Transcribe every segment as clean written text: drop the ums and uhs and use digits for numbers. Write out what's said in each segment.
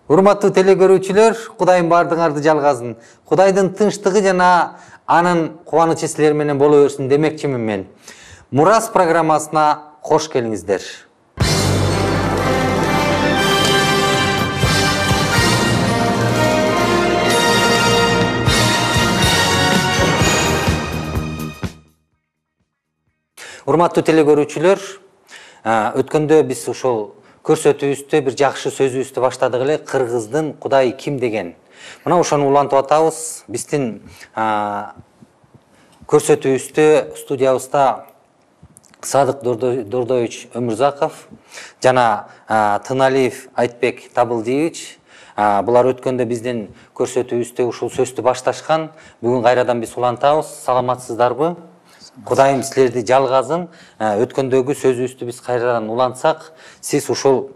Урматтуу телекөрүүчүлөр, Кудайым бардыңарды жалгазын. Кудайдын тынчтыгы жана анын кубанычы силер менен боло берсин демекчимин мен. Мурас программасына кош келиңиздер. Урматтуу телекөрүүчүлөр, өткөндө биз ушул көрсөтүүбүздө бир жакшы сөзүбүздү баштадык эле, кыргыздын Кудай ким деген. Мына ошону улантып атабыз. Биздин көрсөтүүбүздө студиябызда Садык Дордоевич Өмүрзаков жана Тыналиев Айтбек Табылдиевич булар өткөндө биздин көрсөтүүбүздө ушул сөздү башташкан. Бүгүн кайрадан биз улантабыз. Саламатсыздарбы? Кудайым силерди жалгазын. Өткөндөгү сөзүбүздү биз кайрадан улантсак, сиз ушул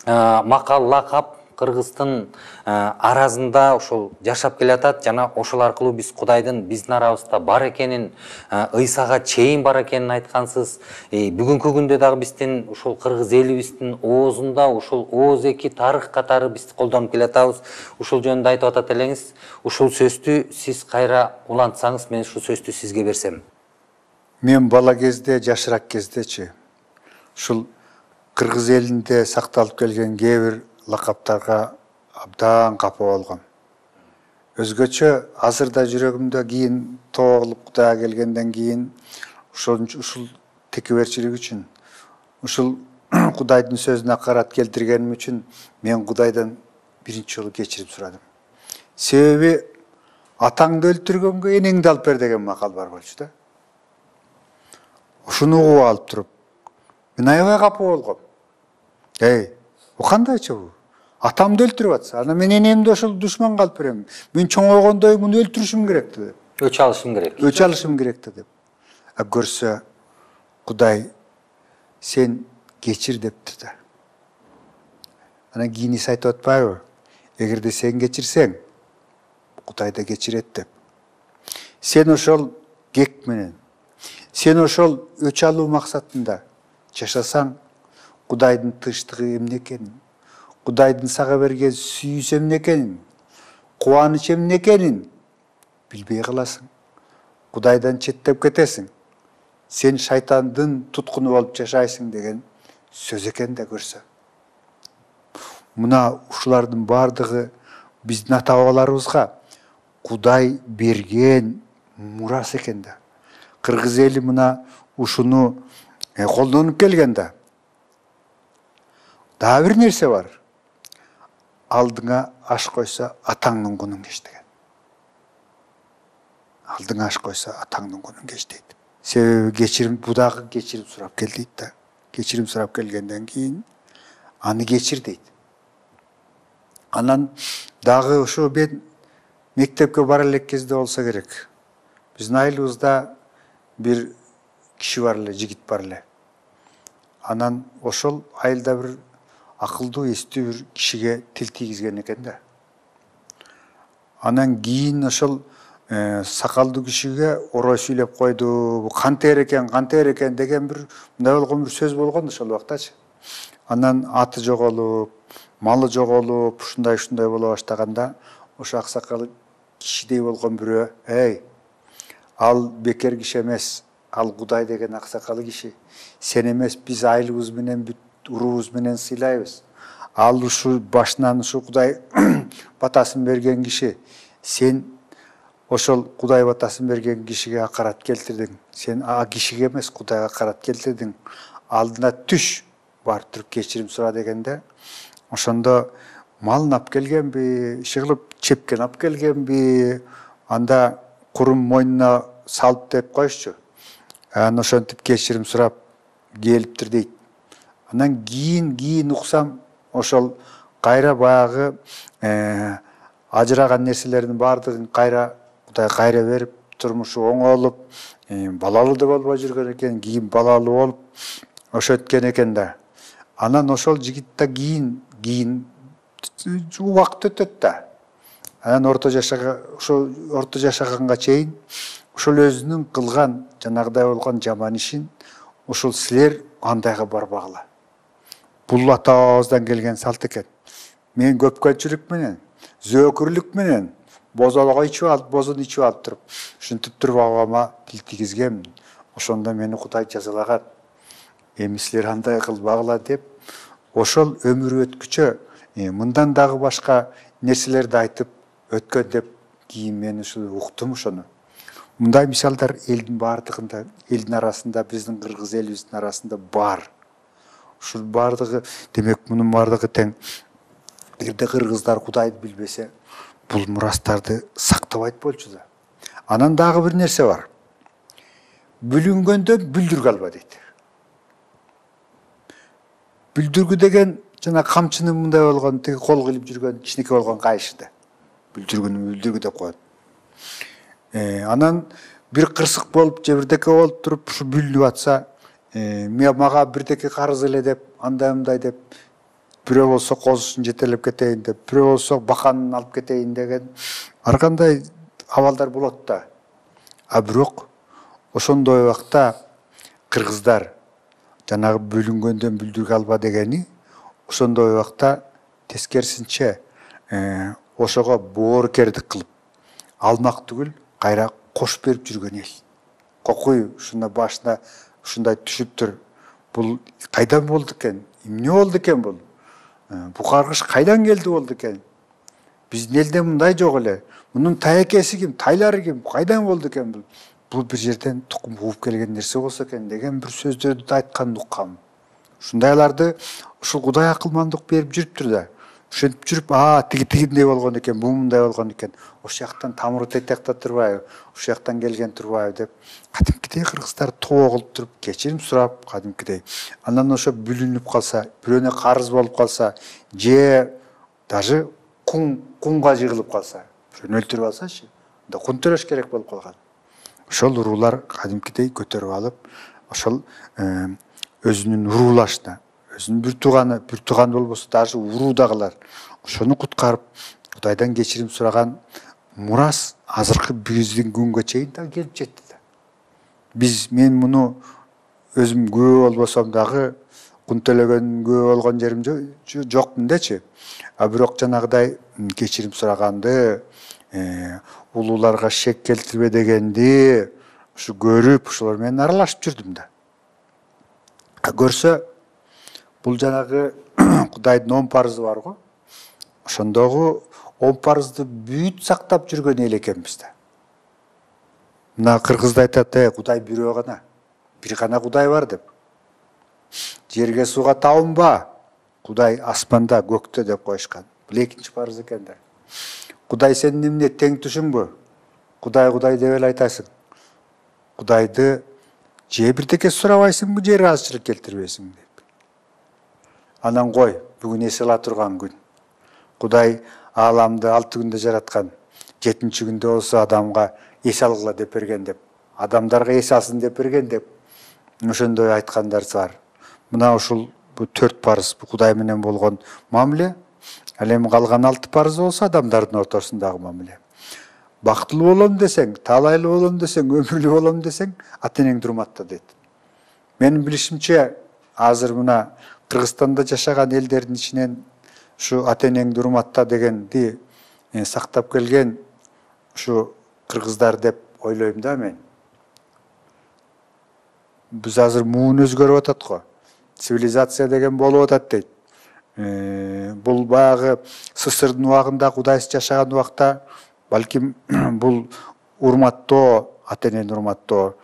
макал лакап Кыргыздын аразында ушул жашап келатат жана ошол аркылуу биз Кудайдын биздин арабызда бар экенин, ыйсага чейин бар экенин айткансыз. Бүгүнкү күндө дагы биздин ушул кыргыз элибиздин оозунда ушул ооз-эки тарых катары биз колдонуп келатабыз. Ушул жөнүндө айтып атат элеңиз. Ушул сөздү сиз кайра улантсаңыз, мен ушул сөздү сизге берсем. Мен бала кезде, жашыраак кездечи ушул кыргыз элинде сакталып келген кээ бир лакаптарга абдан капа болгом. Өзгөчө азырда жүрөгүмдө кийин тоолуп Кудайга келгенден кийин ушул текеберчилик үчүн, ушул Кудайдын сөзүнө акарат келтиргеним үчүн мен Кудайдан биринчи жолу кечирим сурадым. Себеби атаңды өлтүргөнгө энеңди алып бер деген макал бар болчу да. Ушуну угуп алып туруп, мен аябай капа болгом. Бу кандайчы бу? Атамды өлтүрүп атса, анан мен энемди ошол душманга алып берем. Мен чоңойгондой муну өлтүрүшүм керек деп. Өч алышым керек деп. Көрсө Кудай сен кечир дептир да. Анан кийин Иса айтып атпайбы? Эгерде сен кечирсең, Кудай да кечирет деп. Сен ошол кек менен, сен ошол өч алуу максатында жашасаң, Кудайдын тынчтыгы эмне экенин, Кудайдын сага берген сүйүүсү эмне экенин, кубанычы эмне экенин билбей каласың. Кудайдан четтеп кетесиң. Сен шайтандын туткуну болуп жашайсың деген сөз экен да көрсө. Мына ушулардын бардыгы биздин ата-бабаларыбызга Кудай берген мурас экен да. Кыргыз эли мына ушуну колдонуп келген да. Дагы бир нерсе бар. Алдыңа аш койсо атаңдын күнүң кеч деген. Алдыңа аш койсо атаңдын күнүң кеч дейт. Себеби кечирим, бу дагы кечирим сурап кел дейт да. Кечирим сурап келгенден кийин аны кечир дейт. Анан дагы ошо мен мектепке бара элек кезде болсо керек. Биздин айылыбызда бир киши бар эле, жигит бар эле. Анан ошол айылда бир акылдуу, эстүү бир кишиге тил тийгизген экен да. Анан кийин ошол сакалдуу кишиге орой сүйлөп койду. Бу кантер экен деген бир мындай болгон бир сөз болгон ошол убактачы. Анан аты жоголуп, малы жоголуп, ушундай боло баштаганда ошо аксакал кишидей болгон бирөө, ал бекер киши эмес, ал Кудай деген аксакалы киши. Сен эмес, биз айылыбыз менен бүт уруубуз менен сыйлайбыз. Ал ушу башынан ушу Кудай батасын берген киши. Сен ошол Кудай батасын берген кишиге акарат келтирдиң. Сен кишиге эмес, Кудайга акарат келтирдиң. Алдына түш, бар туруп кечирим сура дегенде, ошондо малын алып келгенби, иши чепкен алып келгенби, анда курум мойнуна салып деп койчу. Ошентип кечирим сурап келиптир дейт. Анан кийин уксам, ошол кайра баягы ажыраган нерселердин бардыгын Кудай кайра берип, турмушу оңолуп, балалуу да болбой жүргөн экен, кийин балалуу болуп, ошо өткөн экен да. Анан ошол жигит да кийин убакыт өтөт да. Анан орто жашаганга чейин ошол өзүнүн кылган жанагыдай болгон жаман ишин ушул силер андайга барбагыла. Бул ата-бабабыздан келген салт экен. мен көпкөнчүлүк менен, зөөкүрлүк менен бозолго ичип алып, бозун ичип алып туруп, ушинтип туруп абама тил тийгизгем. Ошондо мени Кудай жазалаган. Эми силер андай кылбагыла деп, ошол өмүр өткүчө мындан дагы башка нерселерди айтып өткөн деп кийин мен ушул уктум ошону. Мындай мисалдар элдин бардыгында, элдин арасында, биздин кыргыз элибиздин арасында бар. Ушул бардыгы, демек мунун бардыгы тең. Эгерде кыргыздар Кудайды билбесе, бул мурастарды сактабайт болчу да. Анан дагы бир нерсе бар. Бүлүнгөндө бүлдүргө алба дейт. Бүлдүргү деген жана камчынын мындай болгон, тиги кол кылып жүргөн, кичинекей болгон кайышы. Бүлдүргү деп коет. Анан бир кырсык болуп, же бирдеке болуп туруп, ушу бүлүнүп атса, мага бирдеке карыз эле деп, андай мындай деп, бирөө болсо козусун жетелеп кетейин деп, бирөө болсо баканын алып кетейин деген ар кандай абалдар болот да. А бирок ошондой убакта кыргыздар жанагы бөлүнгөндөн бүлдүргө алба дегени, ошондой убакта тескерисинче ошого боорукердик кылып, алмак түгүл, кайра кош берип жүргөн эл. Кокуй ушунда башына ушундай түшүптүр. Бул кайдан болду экен? Эмне болду экен бул? Бу каргыш кайдан келди болду экен? Биздин элде мындай жок эле. Мунун таекеси ким? Тайлары ким? Кайдан болду экен бул? Бул бир жерден тукум кууп келген нерсе болсо экен деген бир сөздөрдү айтканын уккам. Ушундайларды ушул Кудай акылмандык берип жүрүптүр да. Ошентип жүрүп, тигиндей болгон экен, бу мындай болгон экен. Ошол жактан тамыры тетекте турбайбы? Ошол жактан келген турбайбы деп кадимкидей кыргыздар тоо кылып туруп, кечирим сурап, кадимкидей. Анан ошо бүлүнүп калса, бирөөнө карыз болуп калса, же даже кунга жыгылып калса, бирөөнү өлтүрүп алсачы, анда кун төлөш керек болуп калган. Ошол уруулар кадимкидей көтөрүп алып, ошол өзүнүн уруулашына, өзүнүн бир тууганы болбосо даже уруудагылар ошону куткарып, Кудайдан кечирим сураган мурас азыркы биздин күнгө чейин да келип жетти да. Мен муну өзүм күбө болбосом дагы, кун төлөгөн күбө болгон жерим жок мындечи. А бирок жанагыдай кечирим сураганды, улууларга шек келтирбе дегенди ушу көрүп, ошолор менен аралашып жүрдүм да. Көрсө, бул жанагы Кудайдын 10 парызы бар го. Ошондогу 10 парызды бүт сактап жүргөн эл экенбиз да. Мына кыргызда айтат, Кудай бирөө гана. Бир гана Кудай бар деп. Жерге сууга табынба. Кудай асманда, көктө деп коюшкан. Бул экинчи парыз экен да. Кудай сенин эмне тең түшүнбү? Кудай деп эле айтасың. Кудайды же бирдеке сурабайсыңбы, же ыраазычылык келтирбейсиңби деп. Анан кой, бүгүн эс ала турган күн. Кудай ааламды 6 күндө жараткан. 7-чи күндө болсо адамга эс алгыла деп берген деп. Адамдарга эс алсын деп берген деп. Ошондой айткандар бар. Мына ушул бу 4 парыз Кудай менен болгон мамиле. Ал эми калган 6 парыз болсо адамдардын ортосундагы мамиле. Бактылуу болом десең, таалайлуу болом десең, өмүрлүү болом десең, ата-энең урматта дейт. Менин билишимче, азыр мына Кыргызстанда жашаган элдердин ичинен ушу ата-энеңди урматта дегенди сактап келген ушу кыргыздар деп ойлойм да мен. Биз азыр муун өзгөрүп атат го. Цивилизация деген болуп атат дейт. Бул баягы СССРдын убагында Кудайсыз жашаган убакта балким бул урматтоо, ата-энени урматтоо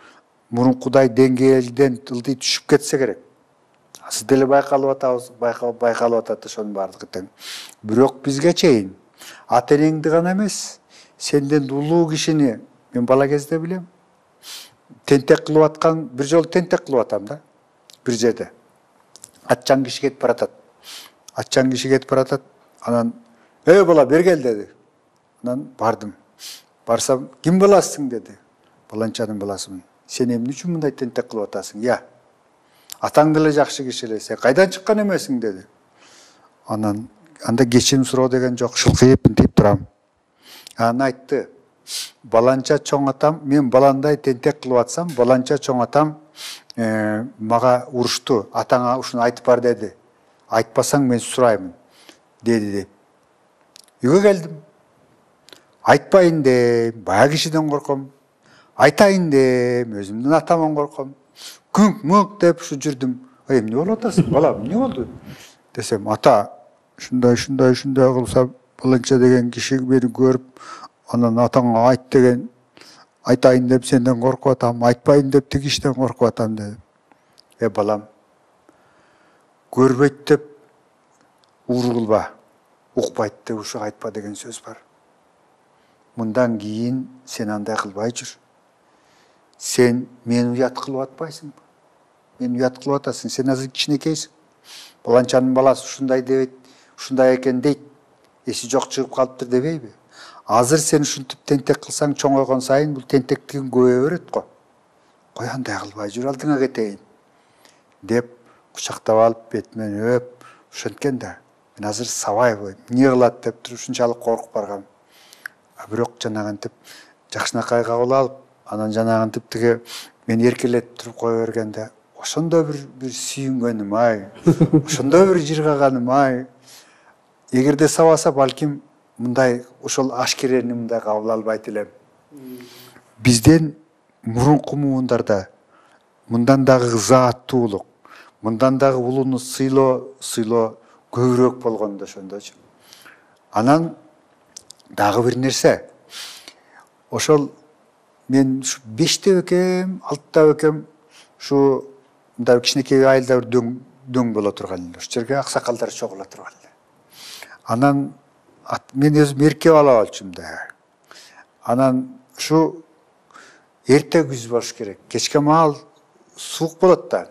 мурункудай деңгээлден ылдый түшүп кетсе керек. Сиз деле байкалып атабыз, байкалып атат ошонун бардыгы тең. Бирок бизге чейин ата-энеңди гана эмес, сенден улуу кишини мен бала кезде билем. Тентек кылып аткан, бир жолу тентек кылып атам да. Бир жерде. Атчан киши кетип баратат. Атчан киши кетип баратат. Анан, бала бери кел" деди. Анан бардым. Барсам, "Ким баласысың?" деди. "Баланчанын баласымын." "Сен эмне үчүн мындай тентек кылып атасың?" "Я. Атаң деле жакшы киши эле. Сен кайдан чыккан эмесиң?" деди. Анан анда кечирим суроо деген жок, шылкыйып мынтип турам. Анан айтты, "Баланча чоң атам, мен баландай тентек кылып атсам, баланча чоң атам мага урушту. Атаңа ушуну айтып бар" деди. "Айтпасаң мен сураймын" деди деп. үйгө келдим. Айтпайын деп, бая кишиден корком. Айтайын деп, өзүмдүн атаман корком. Күңк мөңк деп ушу жүрдүм. Эмне болуп атасың, балам, эмне болду? Десем, ата, ушундай кылса, баланча деген киши мени көрүп, анан атаңа айт деген, айтайын деп сенден коркуп атам, айтпайын деп тиги иштен коркуп атам дедим. Балам, көрбөйт деп уур кылба, укпайт деп ушуга айтпа деген сөз бар. Мындан кийин сен андай кылбай жүр. Сен мени уят кылып атпайсың. Мени уят кылып атасың. Сен азыр кичинекейсиң. Баланчанын баласы ушундай дебейт, ушундай экен дейт. Эси жок чыгып калыптыр дебейби? Азыр сен ушинтип тентек кылсаң, чоңойгон сайын бул тентектигиң көбөйө берет го. Кой андай кылбай жүр, алдыңа кетейин деп кучактап алып бетимен өп, ошенткен да. Мен азыр сабайбы, эмне кылат деп туруп ушунчалык коркуп баргам. Бирок жанагынтип жакшынакай кабыл алып, анан жанагынтип тиги мени эркелетип туруп кое бергенде, ошондо бир сүйүнгөнүм ай, ошондо бир жыргаганым ай. Эгерде сабаса, балким мындай ошол ашкерени мындай кабыл албайт элем. Бизден мурунку муундарда мындан дагы ызааттуулук, мындан дагы улууну сыйлоо көбүрөөк болгон да ошондочу. Анан дагы бир нерсе. Ошол мен 5те экем, 6та экем, ушу мындай кичинекей айылда бир дөң боло турган эле. Ошол жерге аксакалдар чогула турган эле. Анан мен өзүм эрке бала болчумун да. Анан ушу эрте күз болуш керек. Кечке маал суук болот да.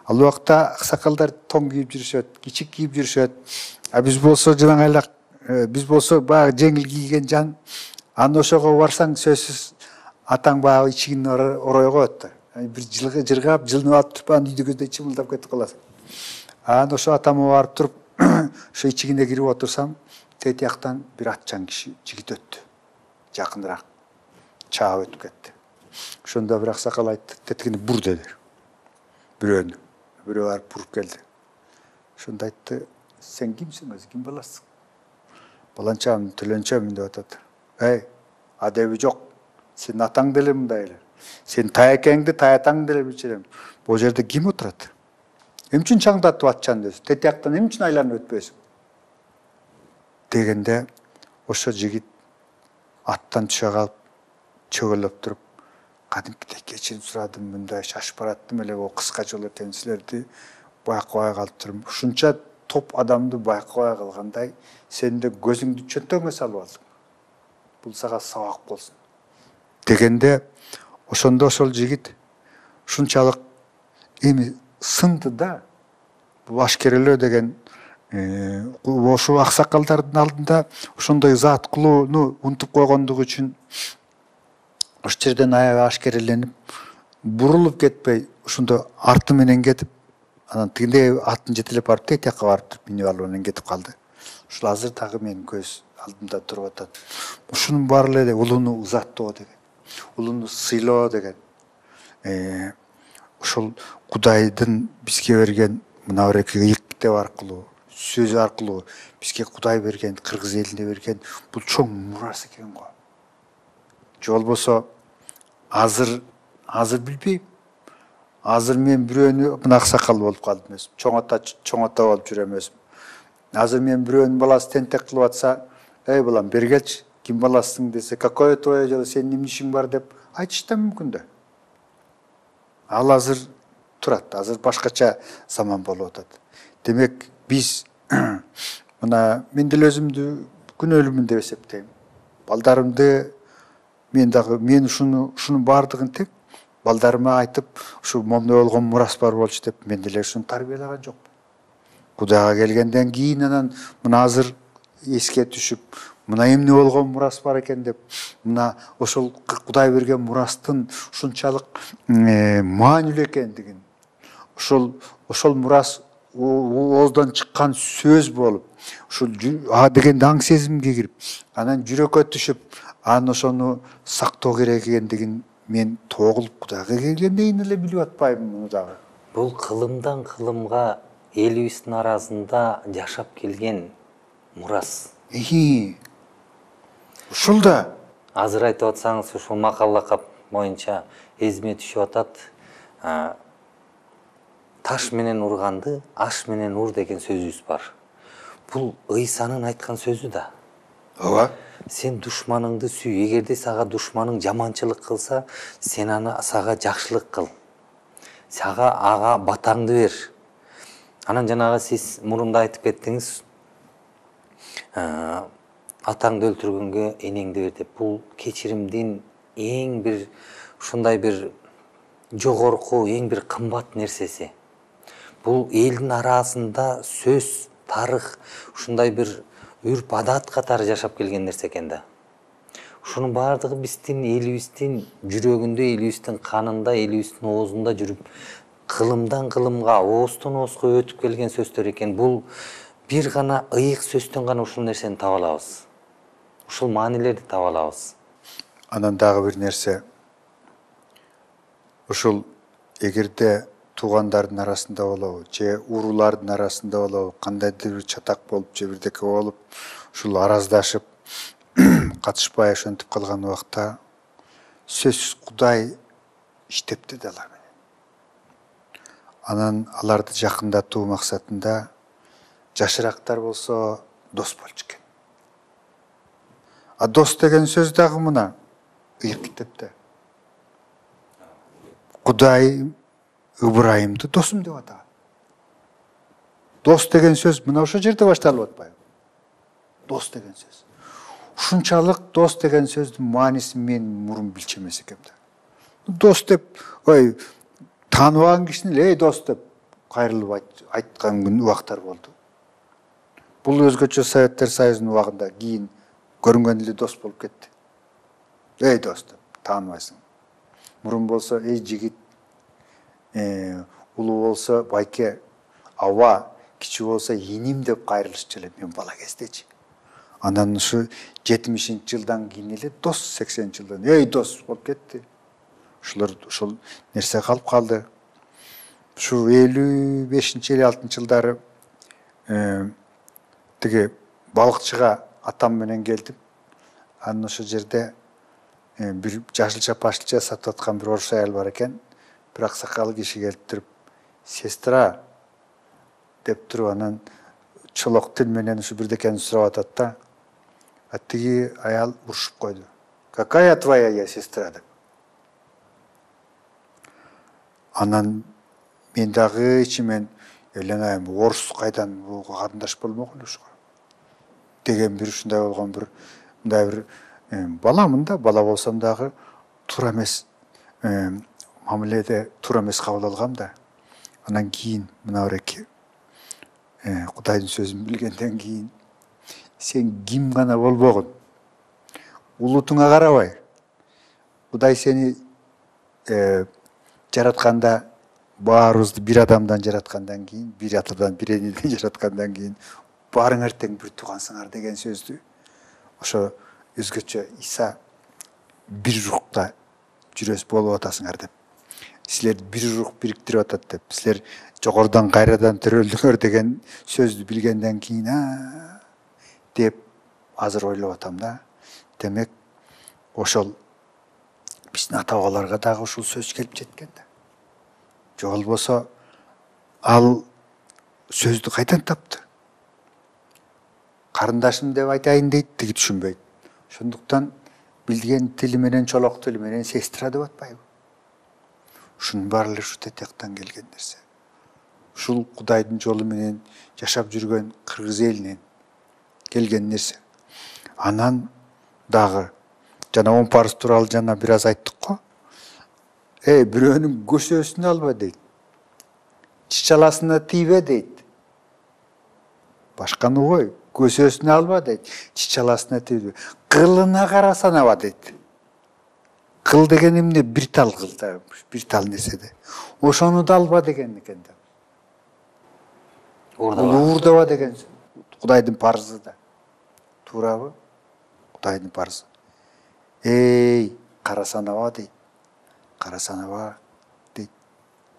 Ал убакта аксакалдар тоң кийип жүрүшөт, кичик кийип жүрүшөт. А биз болсо жанагайлак, биз болсо баягы жеңил кийген жан. Аны ошого барсаң сөзсүз атаң баягы ичигин орой коет да. Бир жыргап, жылынып алып туруп, анан үйдө көздөй чымылдап кетип каласың. Анан ошо атама барып туруп, ошо ичигине кирип отурсам, тет жактан бир атчан киши жигит өттү. Жакыныраак чаап өтүп кетти. Ошондо бир аксакал айтты, тетигине бур деди. Бирөөнү. Бирөө барып буруп келди. Ошондо айтты, сен кимсиң өзү, ким баласың? Баланчам, төлөнчөмүн деп атат. Адеби жок. Сен атаң деле мындай эле. Сен таякеңди, таятаң деле билчүрөм. Бул жерде ким отурат? Эмне үчүн чаңдатып атчан десиң? Тет жактан эмне үчүн айланып өтпөйсүң? Дегенде ошо жигит аттан түшө калып, чөгөлөп туруп, кадимкидей кечирим сурадым, мындай шашып бараттым эле, о кыска жол экен, силерди байкабай калыптырмын. Ушунча топ адамды байкабай калгандай, сен де көзүңдү чөнтөңгө салып алдың. Бул сага сабак болсун. Дегенде ошондо ошол жигит ушунчалык эми сынды да. Бул ашкерелөө деген ошо аксакалдардын алдында ошондой зат кылууну унутуп койгондугу үчүн ошол жерден аябай ашкереленип, бурулуп кетпей, ошондо арты менен кетип, анан тигиндей атын жетелеп барып, тет жакка барып туруп минип алып анан кетип калды. Ушул азыр дагы менин көз алдымда туруп атат. Ушунун баары эле улууну узаттоо деген, улууну сыйлоо деген, ошол Кудайдын бизге берген мына бир эки китеп аркылуу, сөз аркылуу бизге Кудай берген, кыргыз элине берген бул чоң мурас экен го. Же болбосо азыр билбейм. Азыр мен бирөөнү мына аксакал болуп калдым өзүм. Чоң ата болуп жүрөм өзүм. Азыр мен бирөөнүн баласы тентек кылып атса, балам бергелчи, ким баласысың десе, какое твое дело, сенин эмне ишиң бар деп айтыш да мүмкүн да. Ал азыр турат, азыр башкача заман болуп атат. Демек биз мына мен деле өзүмдү күнөөлүүмүн деп эсептейм. Балдарымды мен ушунун баардыгын тек балдарыма айтып, ушу момуна болгон мурас бар болчу деп мен деле ушуну тарбиялаган жокмун. Кудайга келгенден кийин анан мына азыр эске түшүп, мына эмне болгон мурас бар экен деп, мына ошол Кудай берген мурастын ушунчалык маанилүү экендигин, ошол мурас ооздон чыккан сөз болуп, ушул дегенде аң сезимге кирип, анан жүрөккө түшүп, анан ошону сактоо керек экендигин мен тогулуп Кудайга келгенден кийин эле билип атпаймынбы муну дагы. Бул кылымдан кылымга элибиздин арасында жашап келген мурас. ушул да азыр айтып атсаңыз ушул макал лакап боюнча эзиме түшүп атат. Таш менен урганды аш менен ур деген сөзүбүз бар. Бул Ыйсанын айткан сөзү да. ооба Сен душманыңды сүй. Эгерде сага душманың жаманчылык кылса, сен аны сага жакшылык кыл. Сага ага батаңды бер. Анан жанагы сиз мурунда айтып кеттиңиз, атаңды өлтүргөнгө энеңди бер деп. Бул кечиримдин эң бир ушундай бир жогорку, эң бир кымбат нерсеси. Бул элдин арасында сөз, тарых, ушундай бир үрп адат катары жашап келген нерсе экен да. Ушунун баардыгы биздин элибиздин жүрөгүндө, элибиздин канында, элибиздин оозунда жүрүп, кылымдан кылымга, ооздон оозго өтүп келген сөздөр экен. Бул бир гана ыйык сөздөн гана ушул нерсени таба алабыз. Ушул маанилерди таба алабыз. анан дагы бир нерсе, ушул эгерде туугандардын арасында болобу же уруулардын арасында болобу кандайдыр бир чатак болуп же бирдеке болуп ушул араздашып катышпай ошентип калган убакта сөзсүз Кудай иштепти да алар менен. Анан аларды жакындатуу максатында жашырактар болсо дос болчу экен. А дос деген сөз дагы мына ыйык китепте. Кудай Ыбырайымды досум деп атаган. Дос деген сөз мына ошол жерде башталып атпайбы? Дос деген сөз. Ушунчалык дос деген сөздүн маанисин мен мурун билчү эмес экем да. Дос деп, тааныбаган кишини эй дос деп кайрылып айткан күн убактар болду. Бул өзгөчө Советтер Союзунун убагында кийин көрүнгөн эле дос болуп кетти. Эй дос деп тааныбайсың. Мурун болсо эй жигит, улуу болсо байке, аба, кичи болсо иним деп кайрылышчу эле мен бала кездечи. Анан ушу 70-жылдан жылдан кийин эле дос, 80-жылдан эй дос болуп кетти. Ушул нерсе калып калды. Ушу 55-56 жылдары тиги балыкчыга атам менен келдим. Анан ошол жерде бир жашылча пашылча сатып аткан бир орус аял бар экен. Бир аксакал киши келип туруп, сестра деп туруп анан чолок тил менен ушу бирдекени сурап атат да. А тиги аял урушуп койду. Какая твоя сестра деп. Анан мен дагы ичимен элеңайм, орус кайдан бул карындаш болмок эле ушуга деген бир ушундай болгон бир мындай бир баламын да, бала болсом дагы туура эмес мамиледе туура эмес кабыл алгам да. Анан кийин мына бир Кудайдын сөзүн билгенден кийин сен ким гана болбогун, улутуңа карабай, Кудай сени жаратканда баарыбызды бир адамдан жараткандан кийин, бир атадан, бир энеден жараткандан кийин баарыңар тең бир туугансыңар деген сөздү ошо өзгөчө Иса бир рухта жүрөс болуп атасыңар деп. Силерди бир рух бириктирип атат деп. Силер жогорудан кайрадан төрөлдүңөр деген сөздү билгенден кийин деп азыр ойлоп атам да. Демек ошол биздин ата бабаларга дагы ушул сөз келип жеткен да. Же болбосо ал сөздү кайдан тапты? Карындашым деп айтайын дейт, тиги түшүнбөйт. Ошондуктан билген тили менен, чолок тили менен сестра деп атпайбы? Ушунун баары эле ушу тетияктан келген нерсе. Ушул Кудайдын жолу менен жашап жүргөн кыргыз элинен келген нерсе. Анан дагы жана 10 парыз тууралуу жана бир аз айттык го. Бирөөнүн көсөсүн алба дейт. Чычаласына тийбе дейт. Башканы кой, көсөсүн алба дейт. Чычаласына тийбе. Кылына кара санаба дейт. Кыл деген эмне? Бир тал кыл да, бир тал нерседе. Ошону да алба деген экен да. Уурдаба деген Кудайдын парызы да. Туурабы? Кудайдын парызы. Кара санаба дейт. Кара санаба дейт.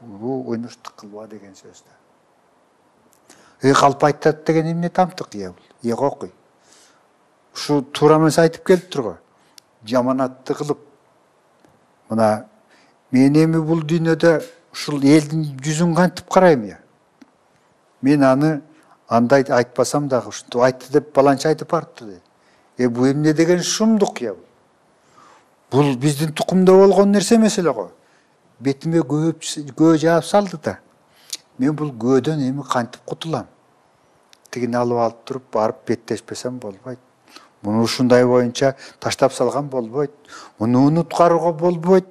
Ойноштук кылба деген сөз да. Калп айтат деген эмне тамтык бул? Окуй. ушу туура эмес айтып келиптир го. Жаманатты кылып. Мына мен эми бул дүйнөдө ушул элдин жүзүн кантип карайм я? Мен аны андай айтпасам дагы ушинтип айтты деп баланча айтып барыптыр дейт. Бул эмне деген шумдук я? Бул биздин тукумда болгон нерсе эмес эле го. Бетиме көө жаап салды да. Мен бул көөдөн эми кантип кутулам? Тигини алып туруп барып беттешпесем болбойт. Муну ушундай боюнча таштап салган болбойт. Муну унуткарууга болбойт.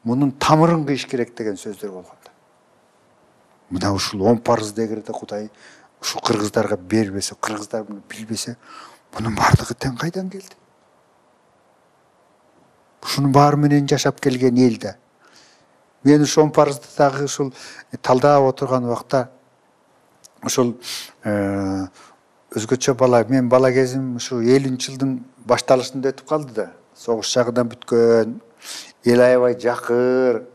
Мунун тамырын кыйыш керек деген сөздөр болгон да. Мына ушул 10 парызды эгерде Кудай ушул кыргыздарга бербесе, кыргыздар муну билбесе, мунун бардыгы тең кайдан келди? Ушунун баары менен жашап келген элде. Мен ушул 10 парызды дагы ушул талдаап отурган убакта ушул өзгөчө бала, мен бала кезим ушу 50-жылдын башталышында өтүп калды да. Согуш жагынан бүткөн, эл аябай жакыр.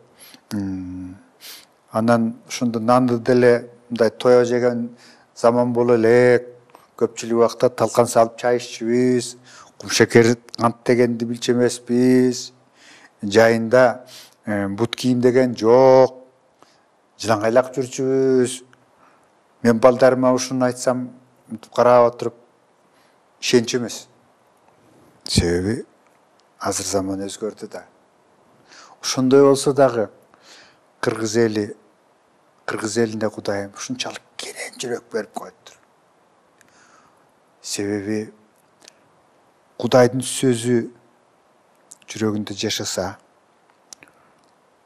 Анан ушунда нанды деле мындай тоё жеген заман боло элек. Көпчүлүк убакта талкан салып чай иччүбүз, кумшекер кант дегенди билчү эмеспиз. Жайында бут кийим деген жок. Жылаңгайлак жүрчүбүз. Мен балдарыма ушуну айтсам, карап отуруп ишенчү эмес. Себеби азыр заман өзгөрдү да. Ошондой болсо дагы кыргыз элине Кудайым ушунчалык керен жүрөк берип коюптур. Себеби Кудайдын сөзү жүрөгүндө жашаса,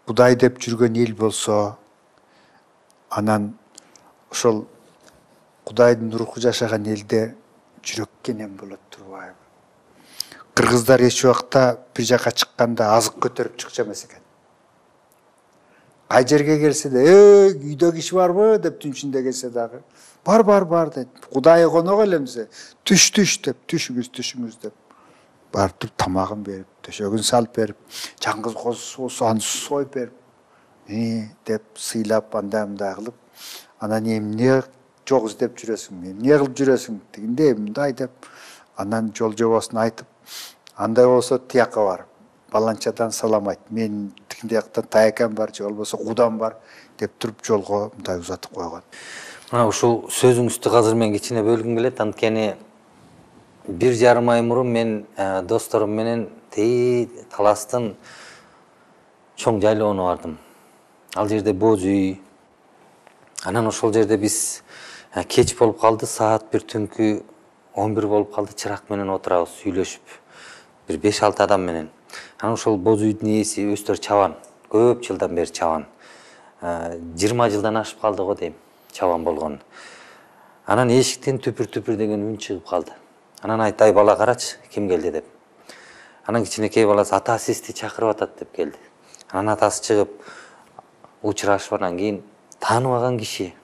Кудай деп жүргөн эл болсо, анан ошол Кудайдын руху жашаган элде жүрөк кенен болот турбайбы? Кыргыздар эч убакта бир жака чыкканда азык көтөрүп чыкчу эмес экен. Кай жерге келсе де, үйдө киши барбы деп түн ичинде келсе дагы, бар дейт. Кудай конок элемсе, түш деп, түшүңүз деп. Барып тамагын берип, төшөгүн салып берип, жаңгыз аны союп берип, деп сыйлап анда кылып, анан эмне жок издеп жүрөсүң, эмне кылып жүрөсүң, тигинде мындай деп, анан жол жобосун айтып, андай болсо тияка бар. Баланчадан салам айт. Мен тигинде жактан таякам бар, же болбосо кудам бар деп туруп жолго мындай узатып койгон. Мына ушул сөзүңүздү азыр мен кичине бөлгүм келет, анткени 1,5 ай мурун мен досторум менен Таластын чоң жайлоону бардым. Ал жерде боз үй. Анан ошол жерде биз кеч болуп калды, саат бир түнкү 11 болуп калды, чырак менен отурабыз, сүйлөшүп. Бир 5-6 адам менен. Анан ошол боз үйдүн ээси өстөр чабан, көп жылдан бери чабан. 20 жылдан ашып калды го дейм, чабан болгон. Анан эшиктен түпүр деген үн чыгып калды. Анан айтты, ай бала карачы, ким келди деп. Анан кичинекей баласы ата сизди чакырып атат деп келди. Анан атасы чыгып учурашып, анан кийин тааныбаган киши.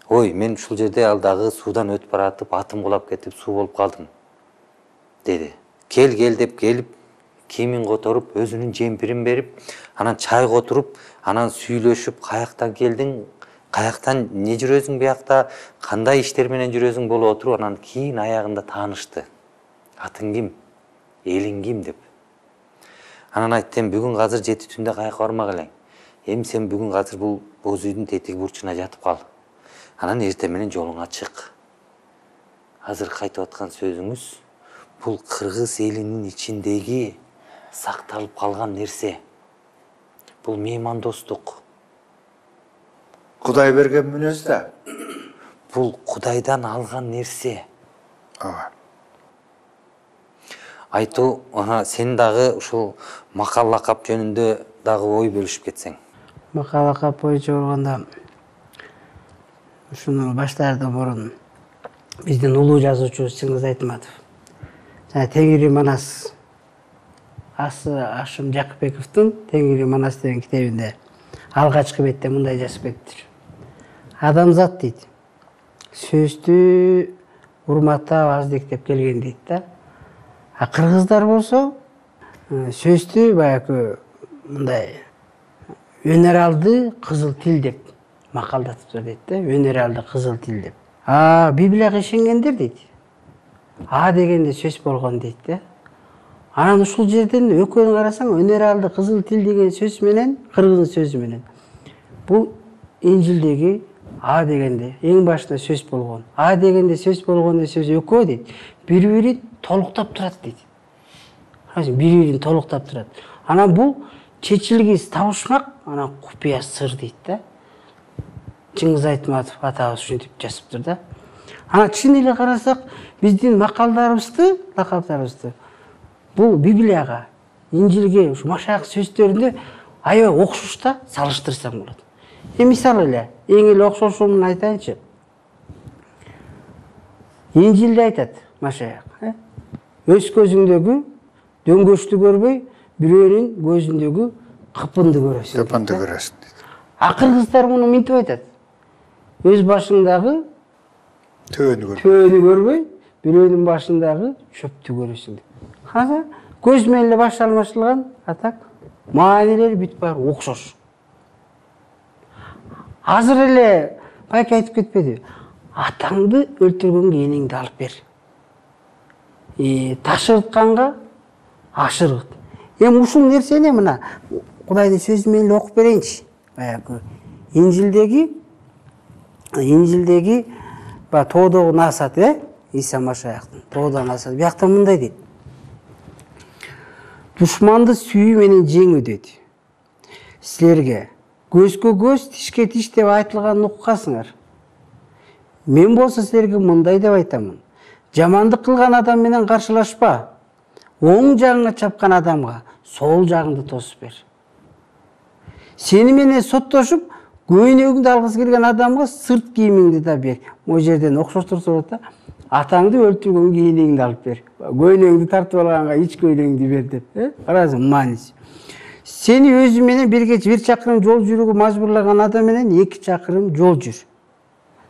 Ой, мен ушул жерде алдагы суудан өтүп баратып, атым кулап кетип, суу болуп калдым, деди. Кел деп келип, кийимин которуп, өзүнүн жемпирин берип, анан чай которуп, анан сүйлөшүп, каяктан келдиң, каяктан не жүрөсүң биякта, кандай иштер менен жүрөсүң болуп отуруп, анан кийин аягында таанышты. Атың ким? Элиң ким деп. Анан айттым, бүгүн азыр 7 түндө каяка бармак элең. Эми сен бүгүн азыр бул боз үйдүн тетиги бурчуна жатып кал. Анан эртең менен жолуң ачык. Азыр кайтып аткан сөзүңүз бул кыргыз элинин ичиндеги сакталып калган нерсе. Бул меймандостук. Кудай берген мүнөз да. Бул Кудайдан алган нерсе. Ооба. Айтуу, сен дагы ушул макал лакап жөнүндө дагы ой бөлүшүп кетсең. Макал лакап боюнча болгондо ушуну баштаардан мурун биздин улуу жазуучубуз Чыңгыз Айтматов жана Теңири Манас Ашым Жакыпбековдун Теңири Манас деген китебинде алгачкы бетте мындай жазып кетиптир. Адамзат дейт, сөздү урматтап аздектеп келген дейт да. А кыргыздар болсо сөздү баягы мындай өнералды кызыл тил деп макалдатыптыр дейт да, өнералды кызыл тил деп. Библияга ишенгендер дейт. А дегенде сөз болгон дейт да. Анан ушул жерден экөөнү карасаң, өнөр алды кызыл тил деген сөз менен, кыргыз сөзү менен. Бул Инжилдеги А дегенде эң башында сөз болгон. А дегенде сөз болгон сөз экөө дейт. Бири-бирин толуктап турат дейт. Бири-бирин толуктап турат. Анан бул чечилгис табышмак, анан купуя сыр дейт да. Чыңгыз Айтматов атабыз ушинтип жазыптыр да. Ана чын эле карасак, биздин макалдарыбызды, лакаптарыбызды бул Библияга, Инжилге, ушу Машайык сөздөрүндө аябай окшош да, салыштырсаң болот. Мисалы эле, эң эле окшошун айтайынчы. Инжилде айтат Машайык, өз көзүңдөгү дөңгөчтү көрбөй, бирөөнүн көзүндөгү кыпынды көрөсүң. Кыпынды көрөсүң дейт. А кыргыздар муну минтип айтат. Өз башыңдагы төөнү көрбөй, бирөөнүн башындагы чөптү көрөсүң дейт. Каза көз менен эле баш алмаштырылган, атак маанилери бүт баары окшош. Азыр эле байке айтып кетпеди. Атаңды өлтүргөнгө энеңди алып бер. Ташыртканга ашыргыт. Эми ушул нерсени мына Кудайдын сөзү менен эле окуп берейинчи. Баягы Инжилдеги тоодогу насаат, Иса Машаяктын тоодогу насаат. Биякта мындай дейт. Душманды сүйүү менен жеңүү дейт. Силерге көзгө көз, тишке тиш деп айтылганын уккансыңар. Мен болсо силерге мындай деп айтамын. Жамандык кылган адам менен каршылашпа. Оң жагыңа чапкан адамга сол жагыңды тосуп бер. Сени менен соттошуп, көйнөгүңдү алгысы келген адамга сырт кийимиңди да бер. Могу жерден окшоштурса болот да. Атаңды өлтүргөнгө энеңди алып бер. Көйнөгүңдү тартып алганга ич көйнөгүңдү бер деп. Карасың, мааниси. Сени өзү менен бир чакырым жол жүрүүгө мажбурлаган адам менен 2 чакырым жол жүр.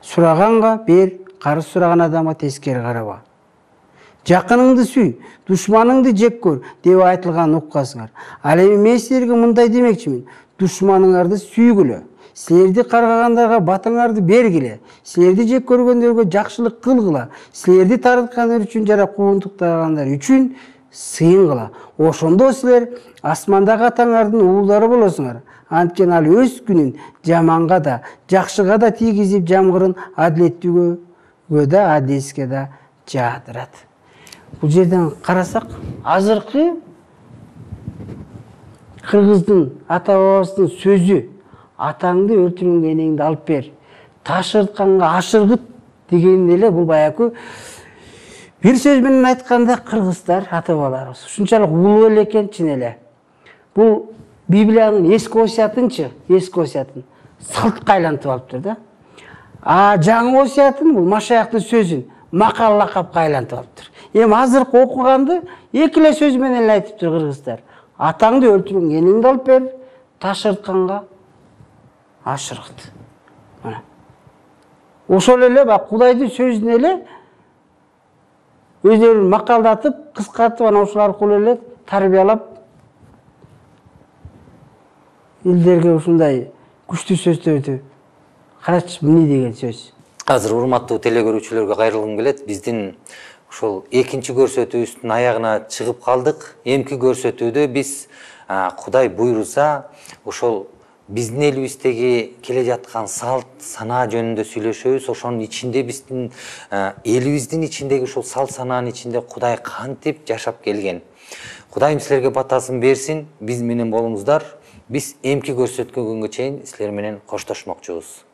Сураганга бер, карыз сураган адамга тескери караба. Жакыныңды сүй, душманыңды жек көр деп айтылганын уккансыңар. Ал эми мен силерге мындай демекчимин. Душманыңарды сүйгүлө. Силерди каргагандарга батаңарды бергиле. Силерди жек көргөндөргө жакшылык кылгыла. Силерди тарыткандар үчүн жана куугунтуктагандар үчүн сыйынгыла. Ошондо силер асмандагы атаңардын уулдары болосуңар. Анткени ал өз күнүн жаманга да, жакшыга да тийгизип, жамгырын адилеттүүгө да, адилетсизге да жаадырат. Бул жерден карасак, азыркы кыргыздын ата-бабабыздын сөзү атаңды өлтүргөнгө энеңди алып бер, ташыртканга ашыргыт деген эле бул баягы бир сөз менен айтканда кыргыздар ата-бабаларыбыз ушунчалык улуу эле экен, чын эле. Бул Библиянын эски осуятынчы, эски осуятын салтка айлантып алыптыр да. А жаңы осуятын бул Машаяктын сөзүн макал лакапка айлантып алыптыр. Эми азыркы окуганды эки эле сөз менен эле айтыптыр кыргыздар. Атаңды өлтүргөнгө энеңди алып бер, ташыртканга ашыргыт. Мына. Ошол эле бак Кудайдын сөзүн эле өздөрүн макалдатып, кыскартып, анан ушул аркылуу эле тарбиялап элдерге ушундай күчтүү сөздөрдү карачы эмне деген сөз. Азыр урматтуу телекөрүүчүлөргө кайрылгым келет. Биздин ушул экинчи көрсөтүүбүздүн аягына чыгып калдык. Эмки көрсөтүүдө биз Кудай буйруса ошол биздин элибиздеги келе жаткан салт санаа жөнүндө сүйлөшөбүз. Ошонун ичинде биздин элибиздин ичиндеги ушул салт санаанын ичинде Кудай кантип жашап келген. Кудайым силерге батасын берсин. Биз менен болуңуздар. Биз эмки көрсөткөнгө чейин силер менен коштошмокчубуз.